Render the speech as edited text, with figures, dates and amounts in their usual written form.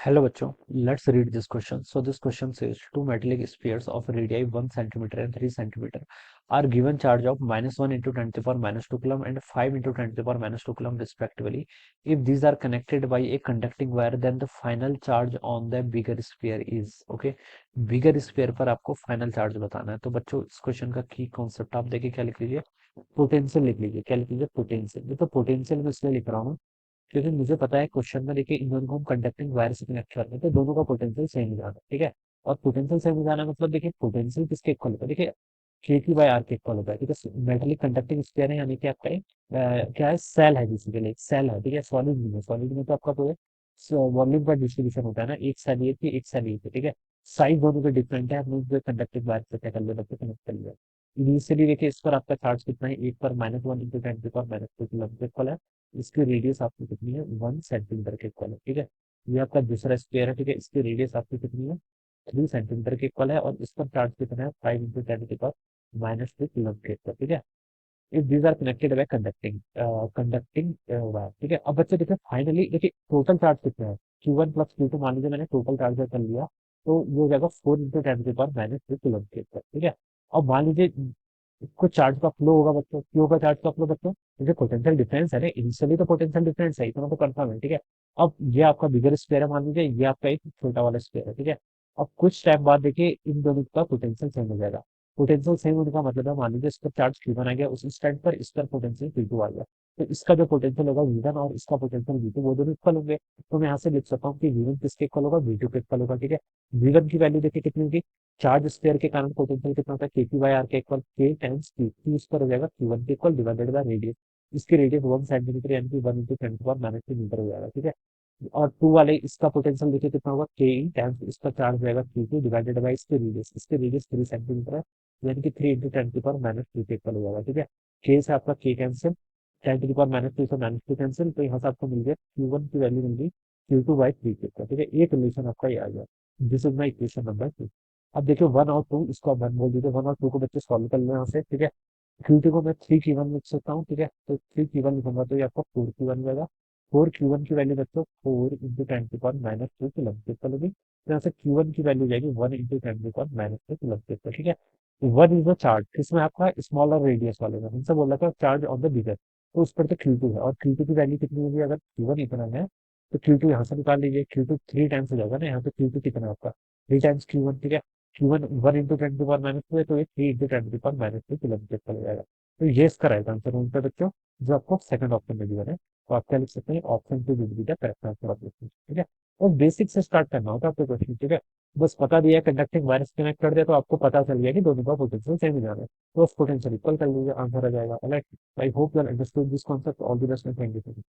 Hello बच्चों, let's read this question. So this question says two metallic spheres of radii 1 centimeter and 3 centimeter are given charge of -1 into 10 to the power -2 coulomb and 5 into 10 to the power -2 coulomb respectively. If these are connected by a conducting wire, then the final charge on the bigger sphere is okay. Bigger sphere पर आपको final charge बताना है. तो बच्चों इस question का की concept आप देखिए क्या लिख लीजिए, पोटेंशियल लिख लीजिए. क्या लिख लीजिए? पोटेंशियल. ये तो पोटेंशियल में इसलिए लिख रहा हूँ क्योंकि मुझे पता है क्वेश्चन में देखिए इन दोनों को हम कंडक्टिंग वायर से कनेक्ट कर रहे हैं तो दोनों का पोटेंशियल सेम ही जाना है, ठीक है। और पोटेंशियल सेम ही जाना मतलब देखिए पोटेंशियल किसके इक्वल होता है, देखिए के की बाई आर के इक्वल होता है, ठीक है। मेटेलिक कंडक्टिंग स्फीयर है यानी कि आपका एक क्या है, सेल है, बेसिकली एक सेल है, ठीक है। सॉलिड नहीं है, सॉलिड में तो आपका पूरे वॉल्यूम का डिस्ट्रीब्यूशन होता है ना, एक सेल ये थी एक सेल ये थी, ठीक है। साइज दोनों के डिफरेंट है, हमने जो कंडक्टिंग वायर से क्या कर लिया, कनेक्ट कर लिया। इनिशियली देखिए इस पर आपका चार्ज कितना है, एक पर -1 इंटू 10 टू पावर -2 कूलम के इक्वल है। इसकी रेडियस आपकी कितनी है, 1 सेंटीमीटर के इक्वल है, ठीक है। ये आपका दूसरा स्क्वायर है, ठीक है। इसकी रेडियस आपकी कितनी है, 3 सेंटीमीटर के इक्वल है और इस पर चार्ज कितना है, 5 इंटू 10 की पावर -3 कूलम के इक्वल, ठीक है। If these are connected by conducting wire, ठीक है। अब बच्चे देखिए फाइनली देखिए टोटल चार्ज कितना है, Q1 प्लस Q2 मान लीजिए मैंने टोटल चार्ज कर लिया, तो ये हो जाएगा 4 इंटू 10 की पावर -3 कूलम के इक्वल, ठीक है। अब मान लीजिए कुछ चार्ज का फ्लो होगा बच्चों, क्यों होगा चार्ज का फ्लो बच्चों, क्योंकि पोटेंशियल डिफरेंस है ना, इनिशियली तो पोटेंशियल डिफरेंस है, इतना तो कंफर्म है, ठीक है। अब ये आपका बिगर स्क्वायर है मान लीजिए, ये आपका एक छोटा वाला स्क्वायर है, ठीक है। अब कुछ टाइम बाद देखिए इन दोनों का पोटेंशियल सेम हो जाएगा। पोटेंशियल सेम होने का मतलब है, मान लीजिए इस पर चार्ज Q1 आ गया, उस इंस्टेंट पर इस पर पोटेंशियल Q2 आ गया, तो इसका जो पोटेंशियल होगा V1 और इसका पोटेंशियल V2 वो दोनों इक्वल होंगे। तो मैं यहाँ से लिख सकता हूँ कि V1 किसके इक्वल होगा, V2 के इक्वल होगा, ठीक है। V1 की वैल्यू देखिए कितनी होगी, चार्ज स्क्वायर के कारण पोटेंशियल कितना होता है, के पी बाई आर के इक्वल, के टाइम्स क्यू, क्यू स्क्वायर हो जाएगा Q1 के इक्वल डिवाइडेड बाय रेडियस। इसकी रेडियस 1 सेंटीमीटर यानी कि 1 इंटू 10 की पावर -3 मीटर हो जाएगा, ठीक है। और टू वाले इसका पोटेंशियल देखिए कितना होगा, के ई टाइम्स इसका चार्ज रहेगा Q2 डिवाइडेड बाई इसकी रेडियस 3 सेंटीमीटर है, यानी कि 3 इंटू 10 की पावर -3 के इक्वल हो जाएगा, ठीक है। के से आपका के कैंसिल, 10 की पावर -3 से -2 कैंसिल, तो यहाँ से आपको मिल गया Q1 की वैल्यू मिल गई Q2/3 के इक्वल, ठीक है। एक रिलेशन आपका ये आ गया। This is my equation number 2। अब देखिए 1 और 2, इसको आप 1 बोल दीजिए, 1 और 2 को बच्चे सॉल्व कर लें यहाँ से, ठीक है। Q2 को मैं 3 Q1 लिख सकता हूँ, ठीक है। तो 3 Q1 लिखूंगा तो ये आपको 4 Q1 मिलेगा। 4 Q1 की वैल्यू बच्चों 4 इंटू 10 की पावर -2 कूलम के इक्वल होगी, तो यहाँ से Q1 की वैल्यू जाएगी 1 इंटू 10 की पावर -2 कूलम के इक्वल, ठीक है। 1 इज द चार्ज किसमें आपका, स्मॉलर रेडियस वाले में, हमसे बोल रहा था चार्ज ऑन द बिगर, तो उस पर तो Q2 है, और Q2 की वैल्यू कितनी होगी, अगर Q1 इतना है तो Q2 यहाँ से निकाल लीजिए, Q2 3 टाइम्स हो जाएगा ना, यहाँ पे Q2 कितना है आपका, 3 टाइम्स Q1, ठीक है। Q1 1 इंटू 10 की पावर -2 है, तो ये 3 इंटू 10 की पावर -2 कूलम के इक्वल हो जाएगा। तो ये इसका राइट आंसर है उनका बच्चों, जो आपको सेकंड ऑप्शन में दिया है। तो आप क्या लिख सकते हैं, option 2 will be the correct answer of this, ठीक है। और बेसिक से स्टार्ट करना होगा आपको क्वेश्चन, ठीक है। बस पता दिया कंडक्टिंग वायरस कनेक्ट कर दिया तो आपको पता चल गया कि दोनों का पोटेंशियल सेम ही जा रहा है, तो उस पोटेंशियल इक्वल कर लीजिए, आंसर आ जाएगा। Right, I hope you understood this concept, all the best, thank you.